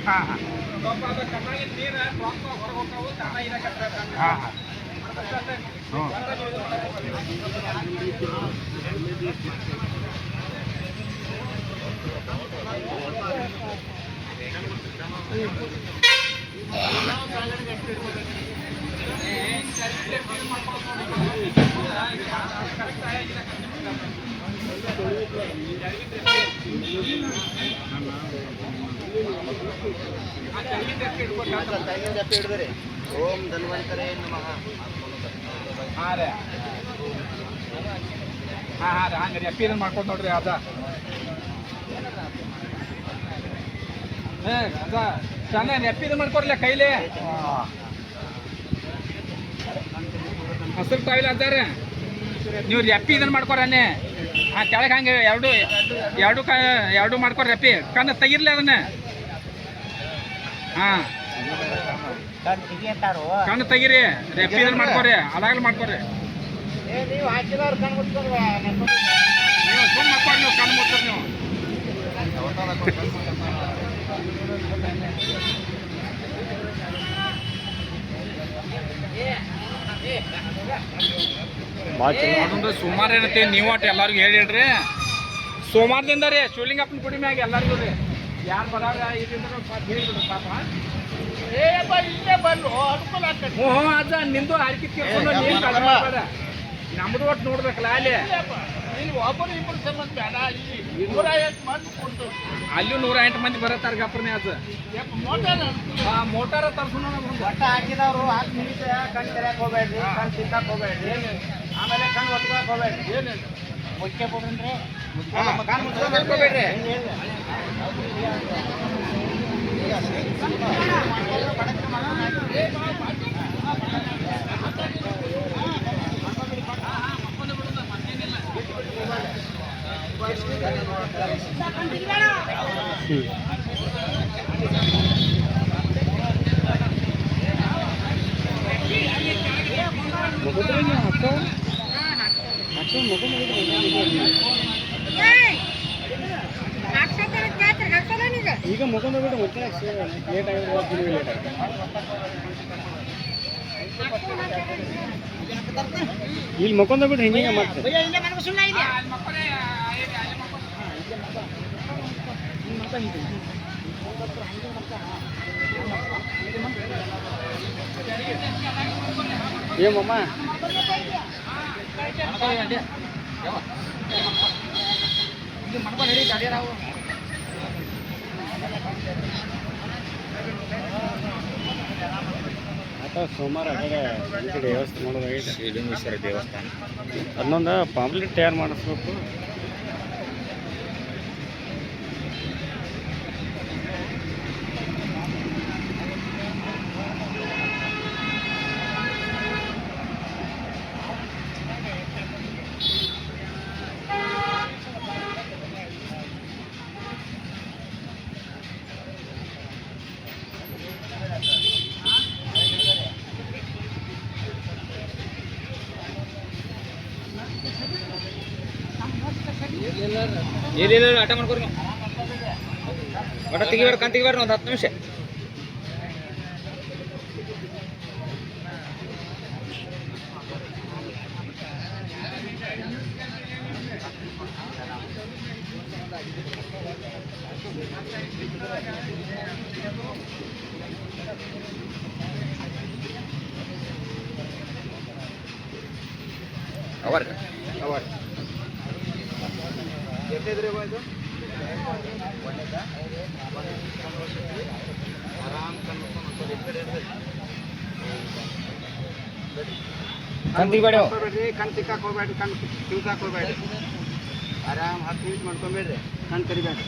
ಹಾಂ ಹಾಂ ಹಾಂ ಹಾಂ ಓಂ ಧನ್ವಂತರೇ ನಮಃ. ಹಾಂ ರೀ ಹಾಂ ಹಾಂ ರೀ ಹಂಗೆ ರೀ ಅಪ್ಪಿ ಮಾಡ್ಕೊಂಡು ನೋಡ್ರಿ ಅದ ಅದ ಚೆನ್ನಾಗಿ ಎಪ್ಪಿದ ಮಾಡ್ಕೊಡ್ಲಿ ಕೈಲಿ ಹಸಿರು ತಾಯಿಲ್ಲ ಅದಾರ ನೀವು ಎಪ್ಪಿ ಇದನ್ನು ಮಾಡ್ಕೊರನ್ನೇ ಹಾಂ ಕೆಳಗೆ ಹಂಗೆ ಎರಡು ಮಾಡ್ಕೊರಿ ಎಪ್ಪಿ ಕಣ್ಣು ತೆಗಿರ್ಲಿ ಅದನ್ನ ಹಾಂ ಕಣ್ಣು ತೆಗೀರಿ ಎಪ್ಪಿ ಇದನ್ನು ಮಾಡ್ಕೊರಿ ಅದಾಗಲಿ ಮಾಡ್ಕೊರಿ ನೀವು ಹಾಕಿದವ್ರು ಕಣ್ಣು ಮುಚ್ಕೊಂಡು ನೀವು ಸುಮ್ಮನೆ ಮಾಡ್ಕೊರಿ ನೀವು ಕಣ್ಣು ಮುಚ್ಚೋರಿ ನೀವು ಅದೊಂದು ಸುಮಾರು ಏನೈತಿ ನೀವು ಒಟ್ಟು ಎಲ್ಲರಿಗೂ ಹೇಳಿಡ್ರಿ ಸೋಮವಾರದಿಂದ ರೀ ಶಿವಲಿಂಗಪ್ಪನ ಗುಡಿ ಮ್ಯಾಗ ಎಲ್ಲರಿಗೂ ರೀ ಯಾರು ಬರೋರ ಹೇಳಿಬಿಡ್ರಿ ಪಾಪ ಹ್ಞೂ ಅದ ನಿಂದು ಆರ್ಕಿ ಕೇಳ್ಕೊಂಡು ನಮ್ದು ಒಟ್ಟು ನೋಡ್ಬೇಕಲ್ಲ ಅಲ್ಲಿ ಒಬ್ಬರು ಇಬ್ಬರು ಸಂಬಂಧ ಬೇಡ ಅಲ್ಲೂ 108 ಮಂದಿ ಬರತ್ತಾರ ಗಪ್ರನೇ ಅದು ಮೋಟಾರ ತರ್ಸೋಣ ಒಟ್ಟ ಹಾಕಿದವರು ಹಾಕಿ ನಿಮಿಷ ಕಣ್ಣು ತೆರೆಯಕ್ಕೆ ಹೋಗ್ಬೇಡ್ರಿ ಕಣ್ಣು ತಿನ್ನಕ್ಕೆ ಹೋಗ್ಬೇಡ್ರಿ ಆಮೇಲೆ ಕಣ್ಣು ಒತ್ಕೊಳಕ್ಕೆ ಹೋಗ್ಬೇಡ್ರಿ ಏನೇನು ಮುಖ್ಯ ಹೋಗ್ರಿ ಕಣ್ಣು ಮುಚ್ಕೊಬೇಕು ಹೋಗ್ಬೇಡ್ರಿ ಈಗ ಮುಖಂಡ ಮತ್ತೆ ಲೇಟ್ ಆಗಿದ್ರೆ ಲೇಟ್ ಇಲ್ಲಿ ಮಕ್ಕೊಂದ ಬಿಡ್ರಿ ಹಿಂಗೆ ಮಾಡ್ತಾರೆ ఏమమ్మా ಸೋಮವಾರ ವ್ಯವಸ್ಥೆ ಮಾಡೋದಾಗಿದೆ ಶ್ರೀಲಿಂಗೇಶ್ವರ ದೇವಸ್ಥಾನ ಅದನ್ನೊಂದು ಪಾಂಪ್ಲೆಟ್ ತಯಾರು ಮಾಡಿಸ್ಬೇಕು ಏನಿಲ್ಲ ಆಟ ಮಾಡ್ಕೊರಿ ಒಟ್ಟ ತೆಗಿಬೇಡ ಕಣ್ ತೆಗಿಬೇಡ್ರಿ ಒಂದು 10 ನಿಮಿಷ ಅವರ್ ಎಷ್ಟಿದ್ರಿ ಇದು ಆರಾಮ್ ಕಣ್ ತಿಕ್ಕಾಕ್ ಹೋಗ್ಬೇಡ್ರಿ ಕಣ್ ತಿಳ್ಕಾಕ್ ಹೋಗ್ಬೇಡ್ರಿ ಆರಾಮ್ 10 ನಿಮಿಷ ಮಾಡ್ಕೊಂಬೇಡ್ರಿ ಕಣ್ ಕರಿಬೇಡ್ರಿ